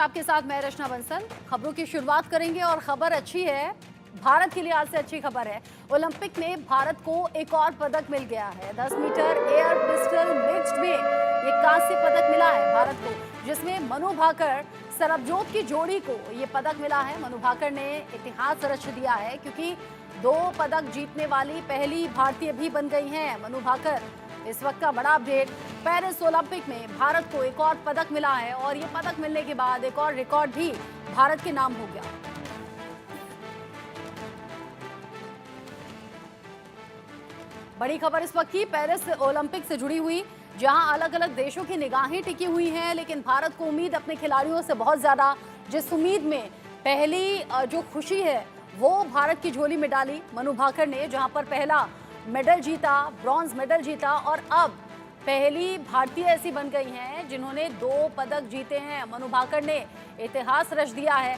आपके साथ मैं रचना बंसल। खबरों की शुरुआत करेंगे और खबर अच्छी है, भारत के लिहाज से अच्छी खबर है। ओलंपिक में भारत को एक और पदक मिल गया है। 10 मीटर एयर पिस्टल मिक्स्ड में ये कांस्य पदक मिला है भारत को, जिसमें मनु भाकर सरबजोत की जोड़ी को ये पदक मिला है। मनु भाकर ने इतिहास रच दिया है क्योंकि 2 पदक जीतने वाली पहली भारतीय भी बन गई हैं मनु भाकर। इस वक्त का बड़ा अपडेट, पेरिस ओलंपिक में भारत को एक और पदक मिला है और ये पदक मिलने के बाद एक और रिकॉर्ड भी भारत के नाम हो गया। बड़ी खबर इस वक्त की पेरिस ओलंपिक से जुड़ी हुई, जहां अलग अलग देशों की निगाहें टिकी हुई हैं, लेकिन भारत को उम्मीद अपने खिलाड़ियों से बहुत ज्यादा। जिस उम्मीद में पहली जो खुशी है वो भारत की झोली में डाली मनु भाकर ने, जहां पर पहला मेडल जीता, ब्रॉन्ज मेडल जीता और अब पहली भारतीय ऐसी बन गई हैं जिन्होंने 2 पदक जीते हैं। मनु भाकर ने इतिहास रच दिया है।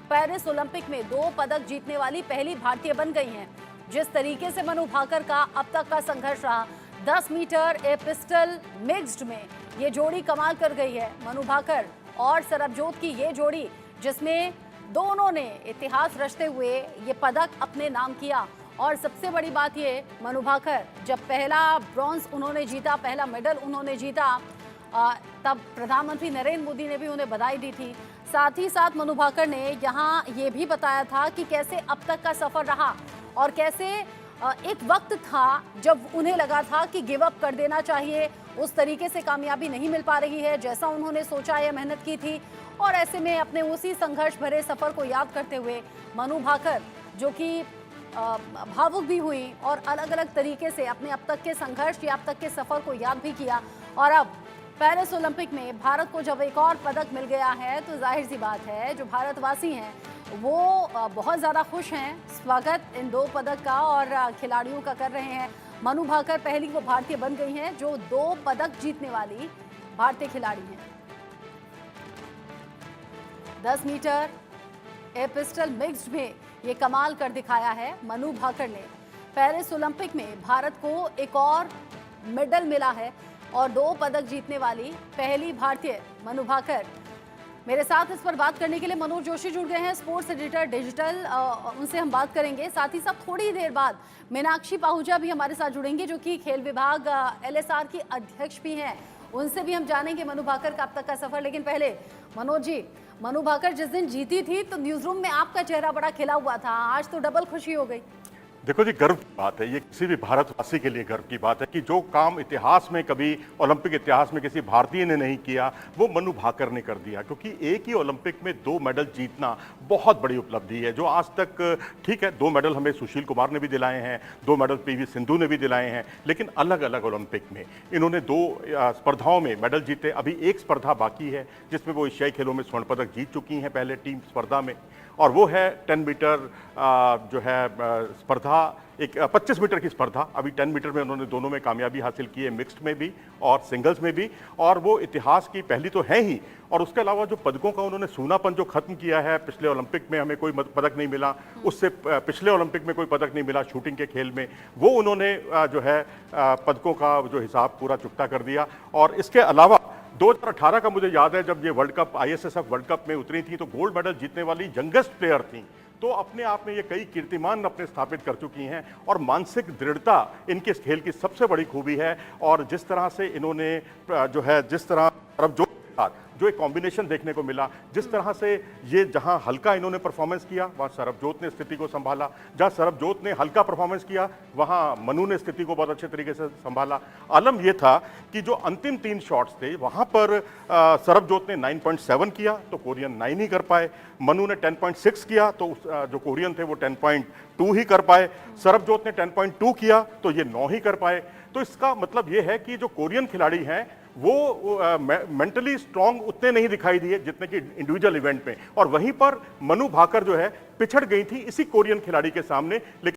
पेरिस ओलंपिक में 2 पदक जीतने वाली पहली भारतीय बन गई हैं। जिस तरीके से मनु भाकर का अब तक का संघर्ष रहा, 10 मीटर एयर पिस्टल मिक्स्ड में ये जोड़ी कमाल कर गई है। मनु भाकर और सरबजोत की ये जोड़ी, जिसमें दोनों ने इतिहास रचते हुए ये पदक अपने नाम किया। और सबसे बड़ी बात ये, मनु भाकर जब पहला ब्रॉन्ज उन्होंने जीता, पहला मेडल उन्होंने जीता, तब प्रधानमंत्री नरेंद्र मोदी ने भी उन्हें बधाई दी थी। साथ ही साथ मनु भाकर ने यहाँ ये भी बताया था कि कैसे अब तक का सफर रहा और कैसे एक वक्त था जब उन्हें लगा था कि गिव अप कर देना चाहिए, उस तरीके से कामयाबी नहीं मिल पा रही है जैसा उन्होंने सोचा या मेहनत की थी। और ऐसे में अपने उसी संघर्ष भरे सफर को याद करते हुए मनु भाकर, जो कि भावुक भी हुई और अलग अलग तरीके से अपने अब तक के संघर्ष या अब तक के सफर को याद भी किया। और अब पेरिस ओलंपिक में भारत को जब एक और पदक मिल गया है तो जाहिर सी बात है जो भारतवासी हैं वो बहुत ज़्यादा खुश हैं। स्वागत इन 2 पदक का और खिलाड़ियों का कर रहे हैं। मनु भाकर पहली वो भारतीय बन गई हैं जो 2 पदक जीतने वाली भारतीय खिलाड़ी हैं। 10 मीटर एयर पिस्टल मिक्स्ड में ये कमाल कर दिखाया है मनु भाकर ने। पेरिस ओलंपिक में भारत को एक और मेडल मिला है और 2 पदक जीतने वाली पहली भारतीय मनु भाकर। मेरे साथ इस पर बात करने के लिए मनोज जोशी जुड़ गए हैं, स्पोर्ट्स एडिटर डिजिटल, उनसे हम बात करेंगे। साथ ही साथ थोड़ी देर बाद मीनाक्षी पाहुजा भी हमारे साथ जुड़ेंगे, जो कि खेल विभाग LSR की अध्यक्ष भी हैं। उनसे भी हम जानेंगे मनु भाकर का अब तक का सफर। लेकिन पहले मनोज जी, मनु भाकर जिस दिन जीती थी तो न्यूज रूम में आपका चेहरा बड़ा खिला हुआ था, आज तो डबल खुशी हो गई। देखो जी, गर्व की बात है, ये किसी भी भारतवासी के लिए गर्व की बात है कि जो काम इतिहास में कभी ओलंपिक इतिहास में किसी भारतीय ने नहीं किया वो मनु भाकर ने कर दिया। क्योंकि एक ही ओलंपिक में 2 मेडल जीतना बहुत बड़ी उपलब्धि है, जो आज तक, ठीक है 2 मेडल हमें सुशील कुमार ने भी दिलाए हैं, 2 मेडल PV सिंधु ने भी दिलाए हैं, लेकिन अलग अलग ओलंपिक में इन्होंने 2 स्पर्धाओं में मेडल जीते। अभी एक स्पर्धा बाकी है जिसमें वो एशियाई खेलों में स्वर्ण पदक जीत चुकी हैं पहले टीम स्पर्धा में, और वो है 10 मीटर जो है स्पर्धा, एक 25 मीटर की स्पर्धा। अभी 10 मीटर में उन्होंने दोनों में कामयाबी हासिल की है, मिक्स्ड में भी और सिंगल्स में भी, और वो इतिहास की पहली तो है ही। और उसके अलावा जो पदकों का उन्होंने सूनापन जो खत्म किया है, पिछले ओलंपिक में हमें कोई पदक नहीं मिला, उससे पिछले ओलंपिक में कोई पदक नहीं मिला शूटिंग के खेल में, वो उन्होंने जो है पदकों का जो हिसाब पूरा चुकता कर दिया। और इसके अलावा 2018 का मुझे याद है जब ये world cup ISSF world cup में उतरी थी तो गोल्ड मेडल जीतने वाली यंगेस्ट प्लेयर थी। तो अपने आप में ये कई कीर्तिमान अपने स्थापित कर चुकी हैं और मानसिक दृढ़ता इनके खेल की सबसे बड़ी खूबी है। और जिस तरह से इन्होंने जो है, जिस तरह जो एक कॉम्बिनेशन देखने को मिला, जिस तरह से ये जहां हल्का इन्होंने परफॉर्मेंस किया वहां सरबजोत ने स्थिति को संभाला, जहां सरबजोत ने हल्का परफॉर्मेंस किया वहां मनु ने स्थिति को बहुत अच्छे तरीके से संभाला। आलम ये था कि जो अंतिम 3 शॉट्स थे वहां पर सरबजोत ने 9.7 किया तो कोरियन 9 ही कर पाए, मनु ने 10.6 किया तो जो कोरियन थे वो 10.2 ही कर पाए, सरबजोत ने 10.2 किया तो ये 9 ही कर पाए। तो इसका मतलब ये है कि जो कोरियन खिलाड़ी हैं वो मेंटली स्ट्रांग उतने नहीं दिखाई दिए जितने कि इंडिविजुअल इवेंट में, और वहीं पर मनु भाकर जो है पिछड़ गई थी इसी कोरियन खिलाड़ी के सामने। लेकिन